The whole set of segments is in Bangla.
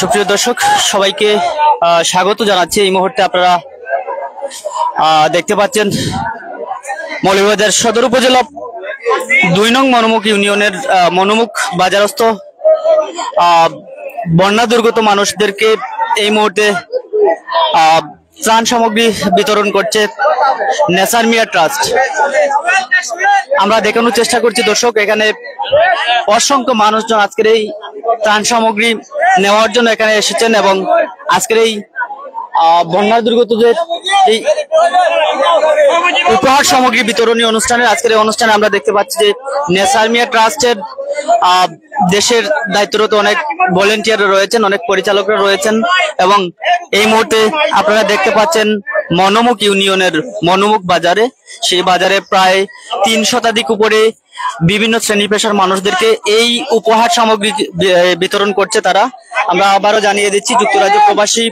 সুপ্রিয় দর্শক সবাইকে স্বাগত জানাচ্ছি। এই মুহূর্তে আপনারা দেখতে পাচ্ছেন মৌলভীবাজার সদর উপজেলা ২ নং মনোমুখ ইউনিয়নের মনোমুখ বাজারস্থ বন্যা দুর্গত মানুষদেরকে এই মুহূর্তে ত্রাণ সামগ্রী বিতরণ করছে নেসার মিয়া ট্রাস্ট। আমরা দেখানোর চেষ্টা করছি দর্শক, এখানে অসংখ্য মানুষজন আজকের এই ত্রাণ সামগ্রী নেওয়ার জন্য এখানে এসেছেন এবং আজকের এই বন্যা দুর্গতদের এই উপহার সামগ্রী বিতরণী অনুষ্ঠানের আজকের এই অনুষ্ঠানে আমরা দেখতে পাচ্ছি যে নেসার মিয়া ট্রাস্টের দেশের দায়িত্বরত অনেক ভলেন্টিয়ার রয়েছেন, অনেক পরিচালকরা রয়েছেন এবং এই মুহূর্তে আপনারা দেখতে পাচ্ছেন মনোমুখ ইউনিয়নের মনোমুখ বাজারে, সেই বাজারে প্রায় ৩ শতাধিক উপরে বিভিন্ন শ্রেণী পেশার মানুষদেরকে এই উপহার সামগ্রী বিতরণ করছে তারা। আমরা আবারও জানিয়ে দিচ্ছি যুক্তরাজ্য প্রবাসী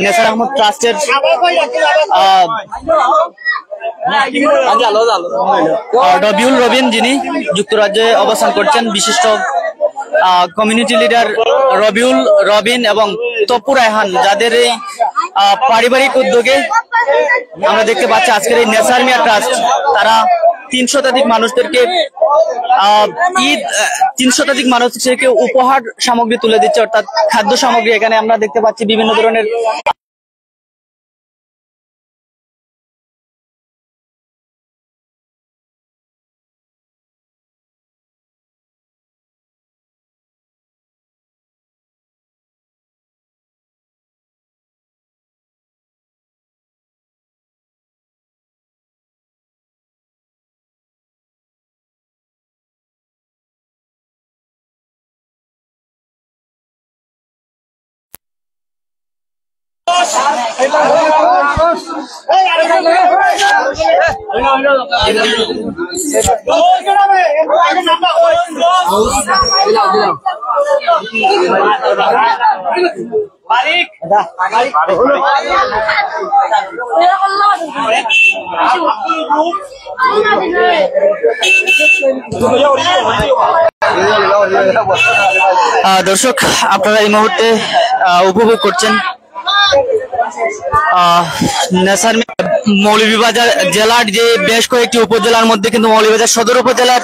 নেসার আহমদ ট্রাস্টের রবিউল রবিন, যিনি যুক্তরাজ্যে অবস্থান করছেন, বিশিষ্ট কমিউনিটি লিডার রবিউল রবিন এবং তপু রায়হান, যাদের এই পারিবারিক উদ্যোগে আমরা দেখতে পাচ্ছি আজকের এই নেসার মিয়া ট্রাস্ট তারা ৩ শতাধিক মানুষদেরকে ৩ শতাধিক মানুষদেরকে উপহার সামগ্রী তুলে দিচ্ছে, অর্থাৎ খাদ্য সামগ্রী। এখানে আমরা দেখতে পাচ্ছি বিভিন্ন ধরনের দর্শক আপনারা এই মুহূর্তে উপভোগ করছেন মৌলভীবাজার জেলার যে বেশ কয়েকটি উপজেলার মধ্যে কিন্তু মৌলভীবাজার সদর উপজেলার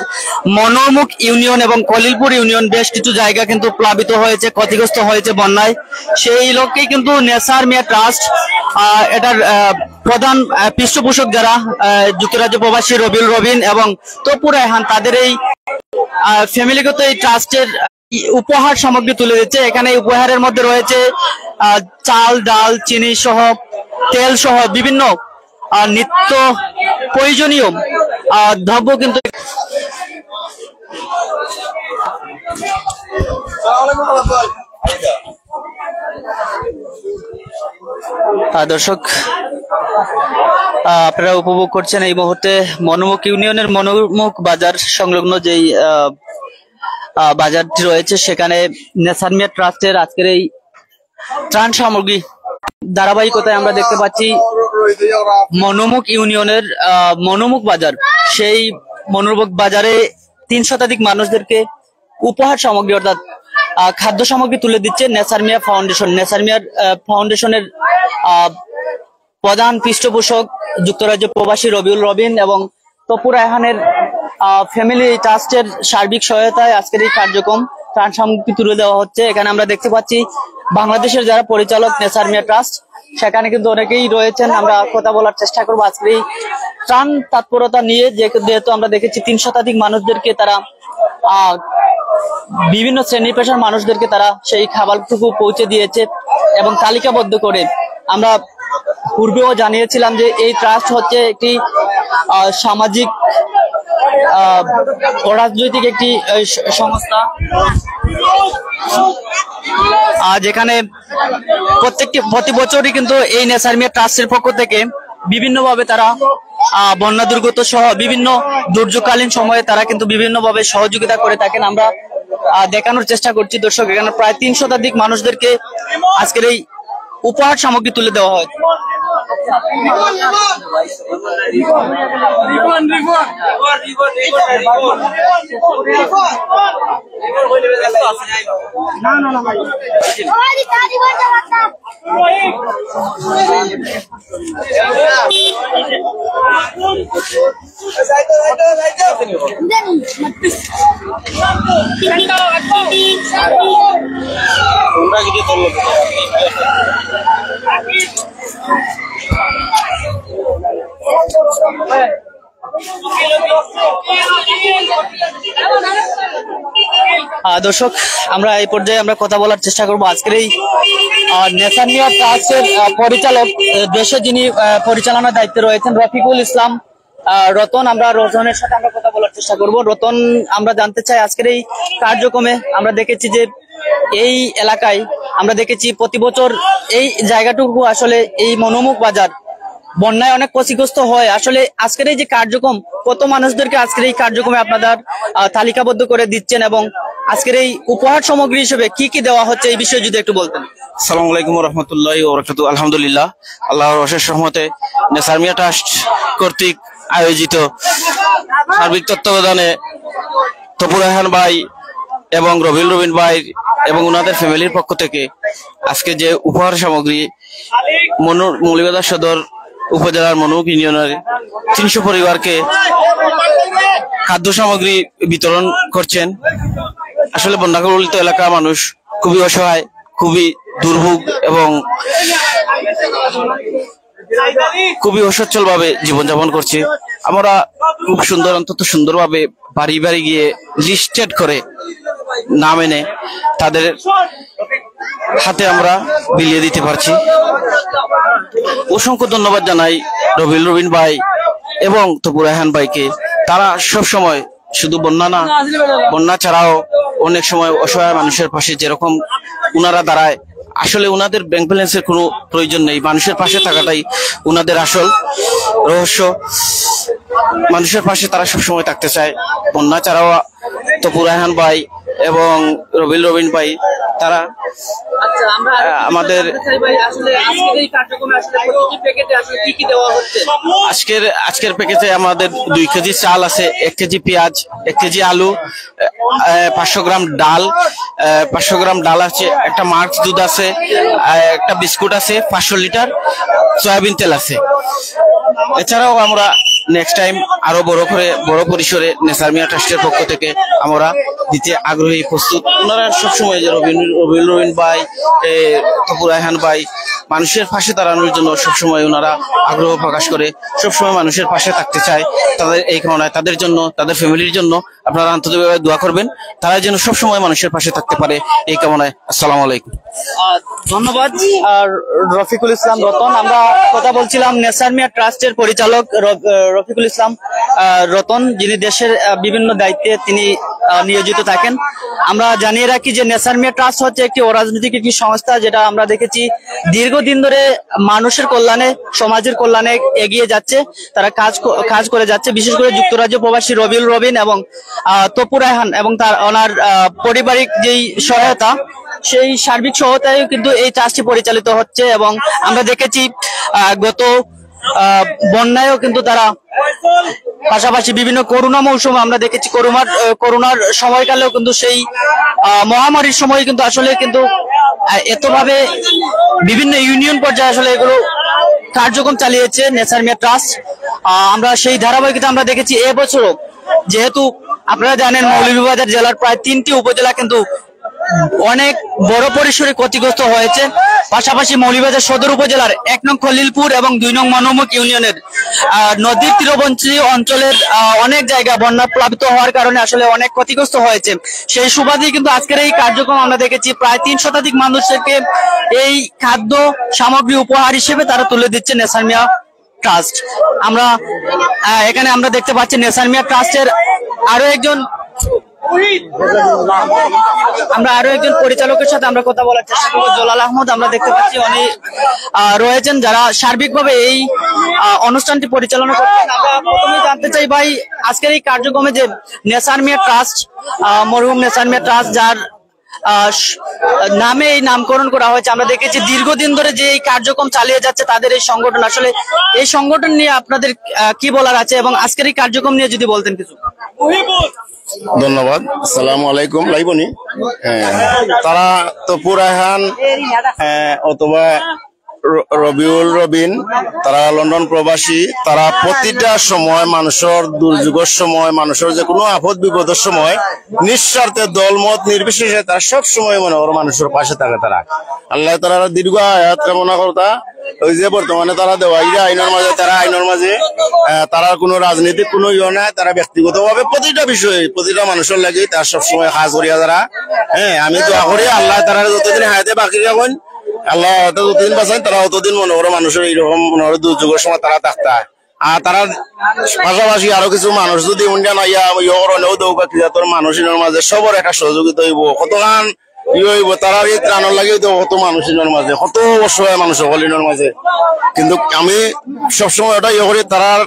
মনোমুখ ইউনিয়ন এবং কলিলপুর ইউনিয়ন বেশ কিছু জায়গা কিন্তু প্লাবিত হয়েছে, ক্ষতিগ্রস্ত হয়েছে বন্যায়। সেই লক্ষ্যে কিন্তু নেসার মিয়া ট্রাস্ট এটার প্রধান পৃষ্ঠপোষক যারা যুক্তরাজ্য প্রবাসী রবিউল রবিন এবং তপু রায়হান, তাদের এই ফ্যামিলিগত এই ট্রাস্টের উপহার সামগ্রী তুলে দিচ্ছে। এখানে উপহারের মধ্যে রয়েছে চাল, ডাল, চিনি সহ, তেল সহ বিভিন্ন নিত্য প্রয়োজনীয় দ্রব্য কিন্তু দর্শক আপনারা উপভোগ করছেন এই মুহূর্তে মনোমুখ ইউনিয়নের মনোমুখ বাজার সংলগ্ন যেই বাজারটি রয়েছে, সেখানে নেসার মিয়া ট্রাস্টের আজকের এই ত্রাণ সামগ্রী ধারাবাহিকতায় আমরা দেখতে পাচ্ছি মনোমুখ ইউনিয়নের মনোমুখ বাজার, সেই মনোমুখ বাজারে ৩ শতাধিক মানুষদেরকে উপহার সামগ্রী অর্থাৎ খাদ্য সামগ্রী তুলে দিচ্ছে নেসার মিয়া ফাউন্ডেশন। নেসার মিয়া ফাউন্ডেশনের প্রধান পৃষ্ঠপোষক যুক্তরাজ্য প্রবাসী রবিউল রবিন এবং তপু রায়হানের ফ্যামিলি ট্রাস্টের সার্বিক সহায়তায় আজকের এই কার্যক্রম ত্রাণ সামগ্রী তুলে দেওয়া হচ্ছে। এখানে আমরা দেখতে পাচ্ছি বাংলাদেশের যারা পরিচালক নেসার মিয়া ট্রাস্ট, সেখানে কিন্তু অনেকেই রয়েছেন। আমরা কথা বলার চেষ্টা করবো আজকের এই ত্রাণ তৎপরতা নিয়ে, যেহেতু আমরা দেখেছি ৩ শতাধিক মানুষদেরকে তারা বিভিন্ন শ্রেণী পেশার মানুষদেরকে তারা সেই খাবারটুকু পৌঁছে দিয়েছে এবং তালিকাবদ্ধ করে। আমরা পূর্বেও জানিয়েছিলাম যে এই ট্রাস্ট হচ্ছে একটি সামাজিক রাজনৈতিক একটি সংস্থা, যেখানে প্রতি বছরই কিন্তু এই নেসার মিয়া ট্রাস্টের পক্ষ থেকে বিভিন্নভাবে তারা বন্যা দুর্গত সহ বিভিন্ন দুর্যোগকালীন সময়ে তারা কিন্তু বিভিন্নভাবে সহযোগিতা করে থাকেন। আমরা দেখানোর চেষ্টা করছি দর্শক, এখানে প্রায় ৩ শতাধিক মানুষদেরকে আজকের এই উপহার সামগ্রী তুলে দেওয়া হয়। দর্শক, আমরা এই পর্যায়ে আমরা কথা বলার চেষ্টা করব আজকের এই নেশান মিয়া ট্রাস্টের পরিচালক, দেশে যিনি পরিচালনার দায়িত্বে রয়েছেন, রফিকুল ইসলাম রতন। আমরা রতনের সাথে আমরা কথা বলার চেষ্টা করব। রতন, আমরা জানতে চাই আজকের এই কার্যক্রমে আমরা দেখেছি যে এই এলাকায় আমরা দেখেছি প্রতি বছর এই জায়গাটুকু আসলে এই মনোমুখ বাজার বন্যায় অনেক ক্ষতিগ্রস্ত হয়। আসলে আজকের এই যে কার্যক্রম, কত মানুষদেরকে আজকের এই কার্যক্রমে আপনাদের তালিকাবদ্ধ করে দিচ্ছেন এবং আজকের এই উপহার সামগ্রী হিসেবে কি কি দেওয়া হচ্ছে এই বিষয়ে যদি একটু বলতেন। আসসালামু আলাইকুম ওয়া রাহমাতুল্লাহি ওয়া বারাকাতুহু। আলহামদুলিল্লাহ, আল্লাহর অশেষ রহমতে নেসার মিয়া ট্রাস্ট কর্তৃক আয়োজিত সার্বিক তত্ত্বাবধানে তপু রায়হান ভাই এবং রবিন ভাই এবং ওনাদের ফ্যামিলির পক্ষ থেকে আজকে যে উপহার সামগ্রী মৌলভীবাজার সদর উপজেলার মনুক ইউনিয়নের 300 পরিবারকে খাদ্য সামগ্রী বিতরণ করছেন। আসলে বন্যা কবলিত এলাকার মানুষ খুবই অসহায়, খুবই দুর্ভোগ এবং খুবই অসচ্ছল ভাবে জীবনযাপন করছে। আমরা খুব সুন্দর, অন্তত সুন্দরভাবে বাড়ি বাড়ি গিয়ে লিস্টেড করে নাম এনে তাদের হাতে আমরা বিলিয়ে দিতে পারছি। অসংখ্য ধন্যবাদ জানাই রবিন ভাই এবং তপু রায়হান ভাইকে। তারা সব সময় শুধু বন্যা না, বন্যা ছাড়াও অনেক সময় অসহায় মানুষের পাশে যেরকম উনারা দাঁড়ায়, আসলে উনাদের ব্যাংক ব্যালেন্সের কোনো প্রয়োজন নেই, মানুষের পাশে থাকাটাই উনাদের আসল রহস্য। মানুষের পাশে তারা সবসময় থাকতে চায়। বন্যা ছাড়াও তপু রায়হান ভাই এবং রবিন ভাই তারা আমাদের আজকের প্যাকেজে আমাদের 2 কেজি চাল আছে, 1 কেজি পেঁয়াজ, 1 কেজি আলু, 500 গ্রাম ডাল, 500 গ্রাম ডাল আছে, একটা মার্চ দুধ আছে, একটা বিস্কুট আছে, 500 লিটার সয়াবিন তেল আছে। এছাড়াও আমরা নেক্সট টাইম আরো বড় পরিসরে নেসার মিয়া ট্রাস্টের পক্ষ থেকে আমরা দিতে আগ্রহী, প্রস্তুত। ওনারা সবসময় যে রবিন ভাই, তপু রায়হান ভাই মানুষের পাশে দাঁড়ানোর জন্য সবসময় ওনারা আগ্রহ প্রকাশ করে, সবসময় মানুষের পাশে থাকতে চায়। তাদের এই কারণে তাদের জন্য, তাদের ফ্যামিলির জন্য আপনারা আন্তরিকভাবে দোয়া করবেন, তারা যেন সবসময় মানুষের পাশে থাকতে পারে, এই কামনায়। আসসালামু আলাইকুম। ধন্যবাদ রফিকুল ইসলাম রতন। আমরা কথা বলছিলাম নেসার মিয়া ট্রাস্টের পরিচালক রফিকুল ইসলাম রতন, যিনি দেশের বিভিন্ন দায়িত্বে তিনি নিয়োজিত থাকেন। আমরা জানিয়ে রাখি যে নেসার মিয়া ট্রাস্ট হচ্ছে একটি অরাজনৈতিক একটি সংস্থা, যেটা আমরা দেখেছি দীর্ঘদিন ধরে মানুষের কল্যাণে, সমাজের কল্যাণে এগিয়ে যাচ্ছে। তারা কাজ করে যাচ্ছে, বিশেষ করে যুক্তরাজ্য প্রবাসী রবিন এবং তপু রায়হান এবং ওনার পারিবারিক যেই সহায়তা, সেই সার্বিক সহায়তায় কিন্তু এই ট্রাস্টটি পরিচালিত হচ্ছে। এবং আমরা দেখেছি গত বন্যায়ও কিন্তু তারা, পাশাপাশি বিভিন্ন করোনা মৌসুমে আমরা দেখেছি করোনার সময়কালেও কিন্তু সেই মহামারীর সময় কিন্তু আসলে কিন্তু এতভাবে বিভিন্ন ইউনিয়ন পর্যায়ে আসলে এগুলো কার্যক্রম চালিয়েছে নেসার মিয়া ট্রাস্ট। আমরা সেই ধারাবাহিকতা আমরা দেখেছি এবছরও, যেহেতু আপনারা জানেন মৌলভীবাজার জেলার প্রায় 3টি উপজেলা কিন্তু অনেক বড় পরিসরে ক্ষতিগ্রস্ত হয়েছে। পাশাপাশি মৌলভীবাজার সদর উপজেলার 1 নং খলিলপুর এবং 2 নং মনোমুখ ইউনিয়নের নদীর তীরবর্তী অঞ্চলের অনেক জায়গা বন্যা প্লাবিত হওয়ার কারণে আসলে অনেক ক্ষতিগ্রস্ত হয়েছে। সেই সুবাদে কিন্তু আজকের এই কার্যক্রম আমরা দেখেছি প্রায় 3 শতাধিক মানুষকে এই খাদ্য সামগ্রী উপহার হিসেবে তারা তুলে দিচ্ছে নেসার মিয়া ট্রাস্ট। আমরা এখানে আমরা দেখতে পাচ্ছি নেসার মিয়া ট্রাস্টের আরো একজন পরিচালকের সাথে আমরা কথা বলার চেষ্টা করবো, জলাল আহমদ। আমরা দেখতে পাচ্ছি উনি রয়েছেন যারা সার্বিকভাবে এই অনুষ্ঠানটি পরিচালনা করছেন। আমরা প্রথমে জানতে চাই ভাই, আজকের এই কার্যক্রমে যে নেসার মিয়া ট্রাস্ট, মরহুম নেসার মিয়া ট্রাস্ট, যার নামে এই নামকরণ করা হয়েছে। আমরা দেখেছি দীর্ঘদিন ধরে যে এই কার্যক্রম চালিয়ে যাচ্ছে তাদের এই সংগঠন, আসলে এই সংগঠন নিয়ে আপনাদের কি বলার আছে এবং আজকের এই কার্যক্রম নিয়ে যদি বলতেন কিছু। ধন্যবাদ। আসসালামু আলাইকুম। লাইবনি তারা তো পুরাহান অথবা রবিউল রবিন, তারা লন্ডন প্রবাসী। তারা প্রতিটা সময় মানুষের দুর্যোগের সময়, মানুষের যে কোনো আপদ বিপদের সময় নিঃস্বার্থে দলমত নির্বিশেষে তারা সব সময় মনে করো মানুষের পাশে থাকে। তারা আল্লাহ তারা দীর্ঘ আয়াত কামনা করতা। ওই যে বর্তমানে তারা দেওয়াইরা আইনের মাঝে, তারা আইনের মাঝে তারা কোনো রাজনীতিক কোনো ইয়ে নাই। তারা ব্যক্তিগতভাবে প্রতিটা বিষয়ে প্রতিটা মানুষের লাগে তার সবসময় কাজ করিয়া তারা। আমি দোয়া করি আল্লাহ তারা যতদিন হায়াতে বাকি রাখুন, আল্লাহ যতদিন বাঁচান, তারা অতদিন মনে করো মানুষের এইরকম মনে করো দুর্যোগের সময় তারা থাকতা। আর তারা পাশাপাশি আরো কিছু মানুষ যদি ইন্ডিয়ান আইয়া ইয়ে করলেও দৌকা কি জাতর মানুষের মাঝে সবার একটা সহযোগিতা হইব। কতক্ষণ ইয়ে হইব তারা এই ত্রাণের লাগে কত মানুষের মাঝে, কত অসহায় মানুষ হলিনের মাঝে। কিন্তু আমি সবসময় ওটা ইয়ে করি তারার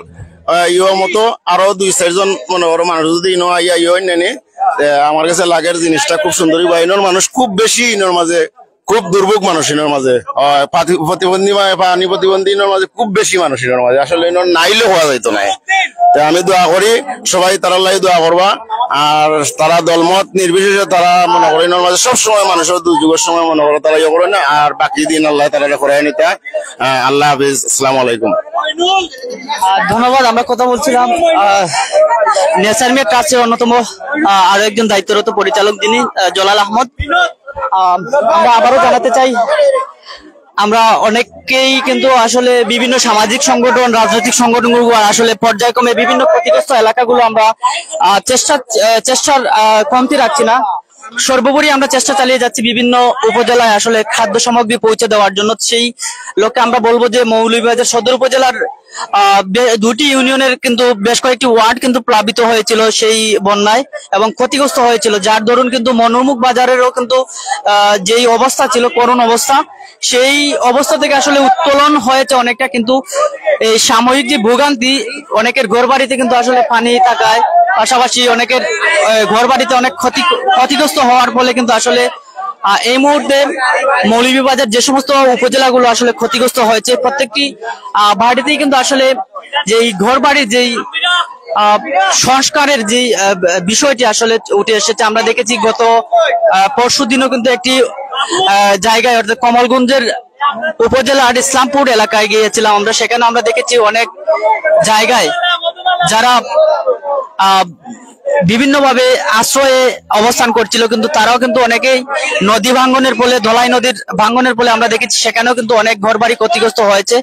ইয়ে মতো আরো 2-4 মনে করো মানুষ যদি ইনো আইয়া ইয়ে নেনে আমার কাছে লাগের জিনিসটা খুব সুন্দরী বা ইনোর মানুষ খুব বেশি ইনোর মাঝে, খুব দুর্ভোগ মানুষ ইনোর মাঝে, প্রতিবন্ধী পানি প্রতিবন্ধী ইনোর মাঝে খুব বেশি মানুষ ইনোর মাঝে। আসলে ইনোর নাইলে হওয়া যাইতো না। আমি দোয়া করি সবাই তারার লাগে দোয়া করবা। আর তারা দলমত নির্বিশেষে তারা মনে করে ইনোর মাঝে সবসময় মানুষের দুর্যোগের সময় মনে করো তারা ইয়ে করে না। আর বাকি দিন আল্লাহ তারা করাই নিতে। আল্লাহ হাফিজ। আসসালামু আলাইকুম। ধন্যবাদ। আমরা কথা বলছিলাম নেসারমিয়া ট্রাস্টের অন্যতম আরো একজন দায়িত্বরত পরিচালক যিনি জলাল আহমদ। আমরা আবারও জানাতে চাই, আমরা অনেককেই কিন্তু আসলে বিভিন্ন সামাজিক সংগঠন, রাজনৈতিক সংগঠনগুলো আসলে পর্যায়ক্রমে বিভিন্ন ক্ষতিগ্রস্ত এলাকাগুলো আমরা চেষ্টার কমতি রাখছি না। সর্বোপরি আমরা চেষ্টা চালিয়ে যাচ্ছি বিভিন্ন উপজেলায় আসলে খাদ্য সামগ্রী পৌঁছে দেওয়ার জন্য। সেই লক্ষ্যে আমরা বলবো যে মৌলভীবাজার সদর উপজেলার 2টি ইউনিয়নের কিন্তু বেশ কয়েকটি ওয়ার্ড কিন্তু প্লাবিত হয়েছিল সেই বন্যায় এবং ক্ষতিগ্রস্ত হয়েছিল, যার দরুন কিন্তু মনোরমুখ বাজারেরও কিন্তু যেই অবস্থা ছিল, করুণ অবস্থা, সেই অবস্থা থেকে আসলে উত্তোলন হয়েছে অনেকটা। কিন্তু এই সাময়িক যে ভোগান্তি, অনেকের ঘর বাড়িতে কিন্তু আসলে পানি থাকায়, পাশাপাশি অনেকের ঘর বাড়িতে অনেক ক্ষতিগ্রস্ত হওয়ার ফলে কিন্তু আসলে এই মুহূর্তে মৌলভীবাজার যে সমস্ত উপজেলাগুলো আসলে ক্ষতিগ্রস্ত হয়েছে প্রত্যেকটি বাড়িতেই কিন্তু আসলে যেই ঘর বাড়ির যেই সংস্কারের যে বিষয়টি আসলে উঠে এসেছে। আমরা দেখেছি গত পরশু দিনও কিন্তু একটি জায়গায় অর্থাৎ কমলগঞ্জের উপজেলার ইসলামপুর এলাকায় গিয়েছিলাম আমরা। সেখানে আমরা দেখেছি অনেক জায়গায় যারা বিভিন্নভাবে আশ্রয়ে অবস্থান করছিল, কিন্তু তারাও কিন্তু অনেকেই নদী ভাঙ্গনের ফলে, ধলাই নদীর ভাঙ্গনের ফলে আমরা দেখেছি সেখানেও কিন্তু অনেক ঘরবাড়ি ক্ষতিগ্রস্ত হয়েছে।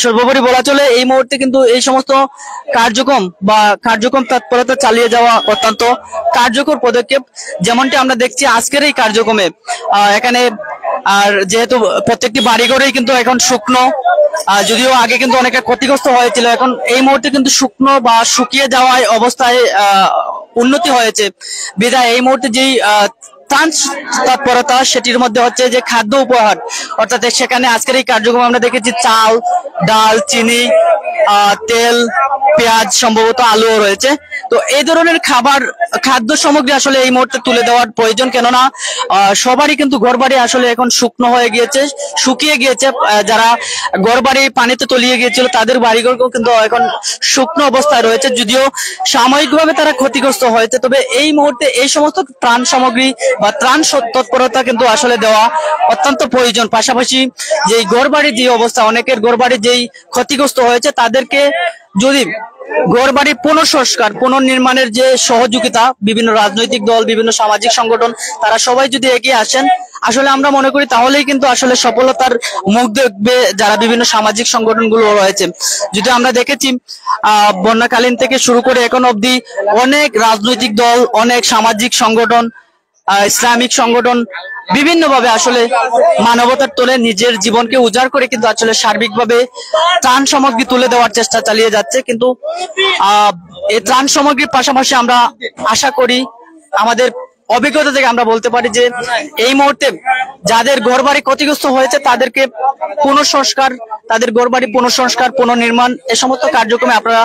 সর্বোপরি বলা চলে এই মুহূর্তে কিন্তু এই সমস্ত কার্যক্রম তৎপরতা চালিয়ে যাওয়া অত্যন্ত কার্যকর পদক্ষেপ। যেমনটি আমরা দেখছি আজকের এই কার্যক্রমে এখানে, আর যেহেতু প্রত্যেকটি বাড়িঘরেই কিন্তু এখন শুকনো, যদিও আগে কিন্তু অনেকটা ক্ষতিগ্রস্ত হয়েছিল, এখন এই মুহূর্তে কিন্তু শুকনো বা শুকিয়ে যাওয়ার অবস্থায় উন্নতি হয়েছে। বিধায় এই মুহূর্তে যেই ত্রাণ তৎপরতা সেটির মধ্যে হচ্ছে যে খাদ্য উপহার, অর্থাৎ সেখানে আজকের এই কার্যক্রম আমরা দেখেছি চাল, ডাল, চিনি, তেল, পেঁয়াজ, সম্ভবত আলুও রয়েছে। তো এই ধরনের খাদ্য সামগ্রী আসলে এই মুহূর্তে তুলে দেওয়ার প্রয়োজন, কেননা সবারই কিন্তু ঘরবাড়ি আসলে এখন শুকনো হয়ে গিয়েছে, শুকিয়ে গিয়েছে। যারা ঘরবাড়ি পানিতে তলিয়ে গিয়েছিল তাদের বাড়িঘরও কিন্তু এখন শুকনো অবস্থায় রয়েছে, যদিও সাময়িকভাবে তারা ক্ষতিগ্রস্ত হয়েছে। তবে এই মুহূর্তে এই সমস্ত ত্রাণ সামগ্রী বা ত্রাণ তৎপরতা কিন্তু আসলে দেওয়া অত্যন্ত প্রয়োজন। পাশাপাশি যেই ঘরবাড়ির যে অবস্থা, অনেকের ঘরবাড়ি যেই ক্ষতিগ্রস্ত হয়েছে তাদেরকে যদি ঘরবাড়ি পুনঃসংস্কার, পুনর্নির্মাণের যে সহযোগিতা, বিভিন্ন রাজনৈতিক দল, বিভিন্ন সামাজিক সংগঠন, তারা সবাই যদি এগিয়ে আসেন, আসলে আমরা মনে করি তাহলেই কিন্তু আসলে সফলতার মুখ দেখবে যারা বিভিন্ন সামাজিক সংগঠনগুলো রয়েছে। যদি আমরা দেখেছি বন্যাকালীন থেকে শুরু করে এখন অবধি অনেক রাজনৈতিক দল, অনেক সামাজিক সংগঠন, ইসলামিক সংগঠন বিভিন্নভাবে আসলে মানবতার তোলে নিজের জীবনকে উজাড় করে কিন্তু আসলে সার্বিকভাবে ত্রাণ সামগ্রী তুলে দেওয়ার চেষ্টা চালিয়ে যাচ্ছে। কিন্তু এই ত্রাণ সামগ্রীর পাশাপাশি আমরা আশা করি, আমাদের অভিজ্ঞতা থেকে আমরা বলতে পারি যে এই মুহূর্তে যাদের ঘরবাড়ি ক্ষতিগ্রস্ত হয়েছে তাদেরকে পুনঃসংস্কার, তাদের ঘরবাড়ি পুনঃসংস্কার, পুনর্নির্মাণ এ সমস্ত কার্যক্রমে আপনারা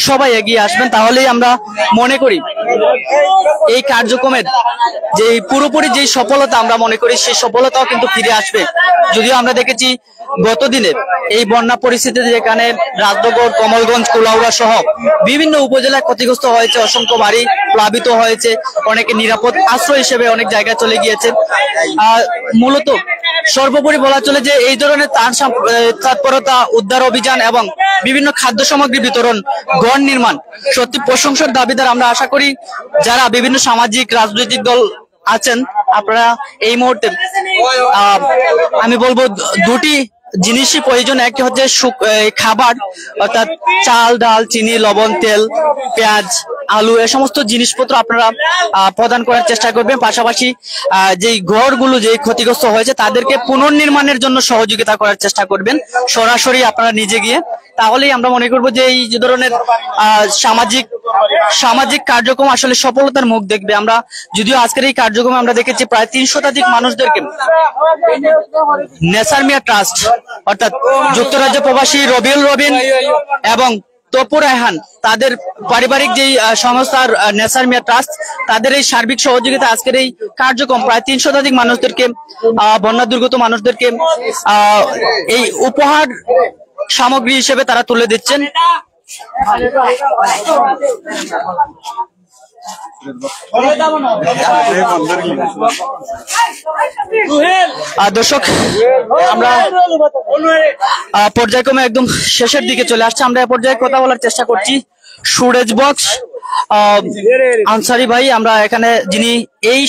সবাই এগিয়ে আসবেন। তাহলেই আমরা মনে করি এই কার্যক্রমের যে পুরোপুরি যে সফলতা আমরা মনে করি সেই সফলতাও কিন্তু ফিরে আসবে। যদিও আমরা দেখেছি গত দিনে এই বন্যা পরিস্থিতিতে যেখানে রাজনগর, কমলগঞ্জ, কুলাউড়া সহ বিভিন্ন উপজেলায় ক্ষতিগ্রস্ত হয়েছে, অসংখ্য বাড়ি প্লাবিত হয়েছে, অনেকে নিরাপদ আশ্রয় হিসেবে অনেক জায়গায় চলে গিয়েছে। মূলত সর্বোপরি বলা চলে যে এই ধরনের তৎপরতা, উদ্ধার অভিযান এবং বিভিন্ন খাদ্য সামগ্রী বিতরণ, গড় নির্মাণ সত্যি প্রশংসার দাবিদার। আমরা আশা করি যারা বিভিন্ন সামাজিক রাজনৈতিক দল আছেন আপনারা এই মুহূর্তে আমি বলবো দুটি জিনিসই প্রয়োজন। একটি হচ্ছে খাবার, অর্থাৎ চাল, ডাল, চিনি, লবণ, তেল, পেঁয়াজ, আলু এ সমস্ত জিনিসপত্র আপনারা প্রদান করার চেষ্টা করবেন। পাশাপাশি যেই ঘরগুলো যে ক্ষতিগ্রস্ত হয়েছে তাদেরকে পুনর্নির্মাণের জন্য সহযোগিতা করার চেষ্টা করবেন সরাসরি আপনারা নিজে গিয়ে। তাহলেই আমরা মনে করবো যে এই যে ধরনের সামাজিক কার্যক্রম আসলে সফলতার মুখ দেখবে। আমরা যদিও আজকের এই কার্যক্রমে আমরা দেখেছি প্রায় ৩০০ শতাধিক মানুষদেরকে নেসার মিয়া ট্রাস্ট অর্থাৎ যুক্তরাজ্য প্রবাসী রবিউল রবিন এবং তপু রায়হান তাদের পারিবারিক যেই সংস্থার নেসার মিয়া ট্রাস্ট তাদের এই সার্বিক সহযোগিতা আজকের এই কার্যক্রম প্রায় ৩০০ শতাধিক মানুষদেরকে, বন্যা দুর্গত মানুষদেরকে এই উপহার সামগ্রী হিসেবে তারা তুলে দিচ্ছেন। দর্শক, আমরা পর্যায়ক্রমে একদম শেষের দিকে চলে আসছে। আমরা এই পর্যায়ে কথা বলার চেষ্টা করছি সুরেজ বক্স আনসারি ভাই, আমরা এখানে যিনি এই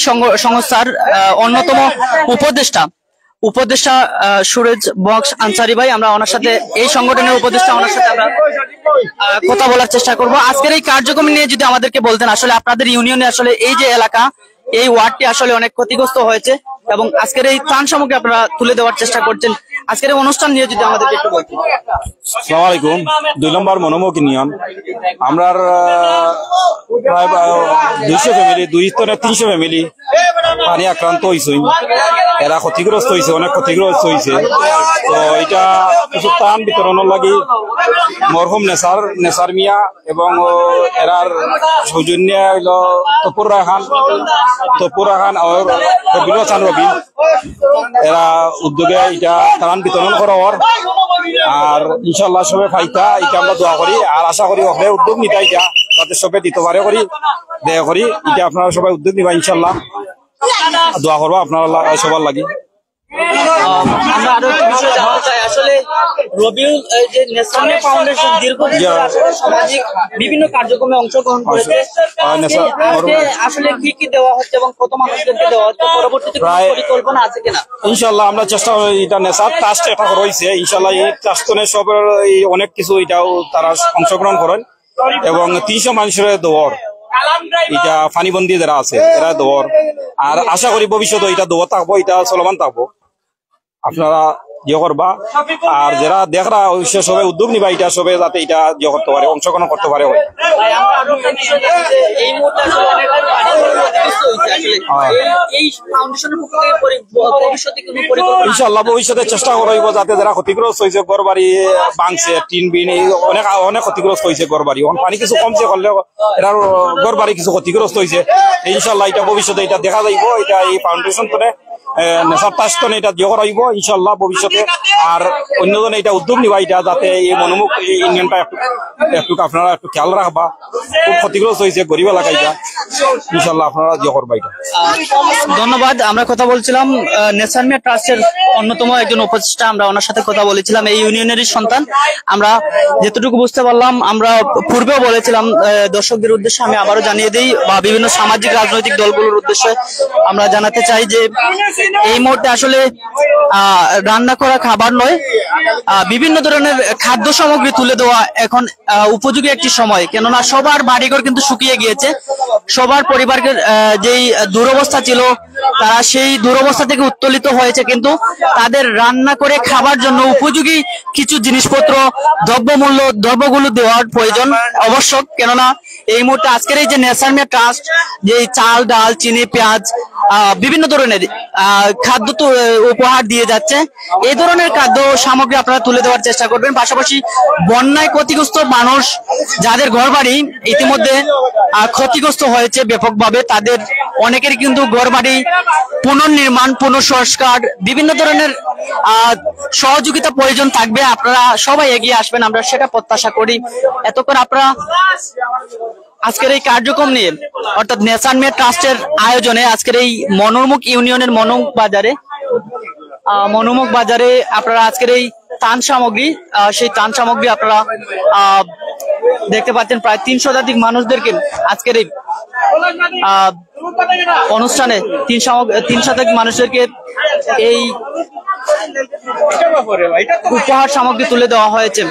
সংস্থার অন্যতম উপদেষ্টা সুরেজ বক্স আনসারি ভাই, আমরা ওনার সাথে এই সংগঠনের উপদেষ্টা, ওনার সাথে আমরা কথা বলার চেষ্টা করব। আজকের এই কার্যক্রম নিয়ে যদি আমাদেরকে বলতেন, আসলে আপনাদের ইউনিয়নে আসলে এই যে এলাকা, এই ওয়ার্ডটি আসলে অনেক ক্ষতিগ্রস্ত হয়েছে এবং আজকের এই ত্রাণ সামগ্রী আপনারা তুলে দেওয়ার চেষ্টা করছেন, আজকের এই অনুষ্ঠান নিয়ে যদি আমাদেরকে একটু বলতেন। আসসালামু আলাইকুম। 2 নম্বর মনোমুখ ইউনিয়ন, আমরা প্রায় 200 ফ্যামিলি, 200-300 ফ্যামিলি পানি আক্রান্ত হয়েছে, এরা ক্ষতিগ্রস্ত হয়েছে, অনেক ক্ষতিগ্রস্ত হয়েছে। তো এটা কিছু ত্রাণ বিতরণের লাগি মরহুম নেসার মিয়া এবং এরার সৌজন্য হইল তপুর রায়হান আর রবিউল হাসান রবিন, এরা উদ্যোগে এটা ত্রাণ বিতরণ করার। আর ইনশাল্লাহ সবে ফাইতা এটা আমরা দোয়া করি আর আশা করি ওখানে উদ্যোগ নিতে এটা যাতে সবে দিতে পারে করি দয়া করি। এটা আপনারা সবাই উদ্যোগ নিবা, ইনশাল্লাহ দোয়া করবো আপনারা সবার লাগি। আমরা আরো একটা বিষয় জানতে চাই, আসলে রবিউল যে ন্যাশনাল ফাউন্ডেশন দীর্ঘদিন সামাজিক বিভিন্ন কার্যক্রমে অংশগ্রহণ করেছে, আসলে কি কি দেওয়া হচ্ছে এবং কত মানুষদেরকে দেওয়া হচ্ছে, পরবর্তীতে পরিকল্পনা আছে কিনা? ইনশাল্লাহ আমরা চেষ্টা করি, এটা নেশার ট্রাস্ট এটা রয়েছে, ইনশাল্লাহ এই ট্রাস্টনে সব অনেক কিছু এটাও তারা অংশগ্রহণ করেন এবং 300 মানুষের দৌড়, এটা ফানিবন্দি যারা আছে এরা দৌড়। আর আশা করি ভবিষ্যতে এটা দৌড় থাকবো, এটা চলমান থাকবো, আপনারা ইয়ে করবা। আর যারা দেখরা সবাই উদ্যোগ নিবা, এটা সবাই যাতে এটা ইয়ে করতে পারে, অংশগ্রহণ করতে পারে। ইনশাল্লাহ ভবিষ্যতে চেষ্টা করব যাতে যারা ক্ষতিগ্রস্ত হয়েছে, ঘর বাড়ি ভাঙছে, টিন বিন অনেক ক্ষতিগ্রস্ত হয়েছে, ঘর বাড়ি পানি কিছু কমছে করলে এরা ঘর বাড়ি কিছু ক্ষতিগ্রস্ত হয়েছে। ইনশাল্লাহ এটা ভবিষ্যতে এটা দেখা যাইব, এটা এই ফাউন্ডেশন করে নেশার ট্রাস্ট এটা দিয়ে করাইব ইনশাল্লাহ ভবিষ্যতে। আর অন্যজনে এটা উদ্যোগ নিবা, এটা যাতে এই মনোমুখ ইউনিয়নটা একটু আপনারা একটু খেয়াল রাখবা, খুব ক্ষতিগ্রস্ত হয়েছে গরিব এলাকা, এটা ইনশাল্লাহ আপনারা দিয়ে করবা এটা। ধন্যবাদ। আমরা কথা বলছিলাম নেসার মিয়া ট্রাস্টের অন্যতম একজন উপদেষ্টা, আমরা ওনার সাথে কথা বলেছিলাম, এই ইউনিয়নেরই সন্তান। আমরা যেতটুকু বুঝতে পারলাম, আমরা পূর্বেও বলেছিলাম দর্শকদের উদ্দেশ্যে আমি আবারও জানিয়ে দিই বা বিভিন্ন সামাজিক রাজনৈতিক দলগুলোর উদ্দেশ্যে আমরা জানাতে চাই যে এই মুহূর্তে আসলে রান্না করা খাবার নয়, বিভিন্ন ধরনের খাদ্য সামগ্রী তুলে দেওয়া এখন উপযোগী একটি সময়, কেননা সবার বাড়িঘর কিন্তু শুকিয়ে গিয়েছে, সবার পরিবারের যেই দুরবস্থা ছিল তারা সেই দুরবস্থা থেকে উত্তোলিত হয়েছে, কিন্তু তাদের রান্না করে খাবার জন্য উপযোগী কিছু জিনিসপত্র দ্রব্যগুলো দেওয়ার প্রয়োজন আবশ্যক। কেননা এই মুহূর্তে আজকের এই যে নেশারমিয়া ট্রাস্ট যে চাল, ডাল, চিনি, পেঁয়াজ বিভিন্ন ধরনের খাদ্য তো উপহার দিয়ে যাচ্ছে, এই ধরনের খাদ্য সামগ্রী আপনারা তুলে দেওয়ার চেষ্টা করবেন। পাশাপাশি বন্যায় ক্ষতিগ্রস্ত মানুষ যাদের ঘরবাড়ি ইতিমধ্যে ক্ষতিগ্রস্ত হয়েছে ব্যাপকভাবে, তাদের অনেকেরই কিন্তু ঘরবাড়ি পুনর্নির্মাণ, পুনঃসংস্কার বিভিন্ন ধরনের সহযোগিতা প্রয়োজন থাকবে। আপনারা সবাই এগিয়ে আসবেন, আমরা সেটা প্রত্যাশা করি। এতক্ষণ আপনারা আজকের এই কার্যক্রম নিয়ে অর্থাৎ নেশারমিয়া ট্রাস্টের আয়োজনে আজকের এই মনোরমুখ ইউনিয়নের মনোরমুখ বাজারে আপনারা আজকের এই ত্রাণ সামগ্রী, সেই ত্রাণ সামগ্রী আপনারা দেখতে পাচ্ছেন। প্রায় ৩০০ শতাধিক মানুষদেরকে আজকের এই অনুষ্ঠানে ৩০০ শতাধিক মানুষদেরকে এই উপহার সামগ্রী তুলে দেওয়া হয়েছে।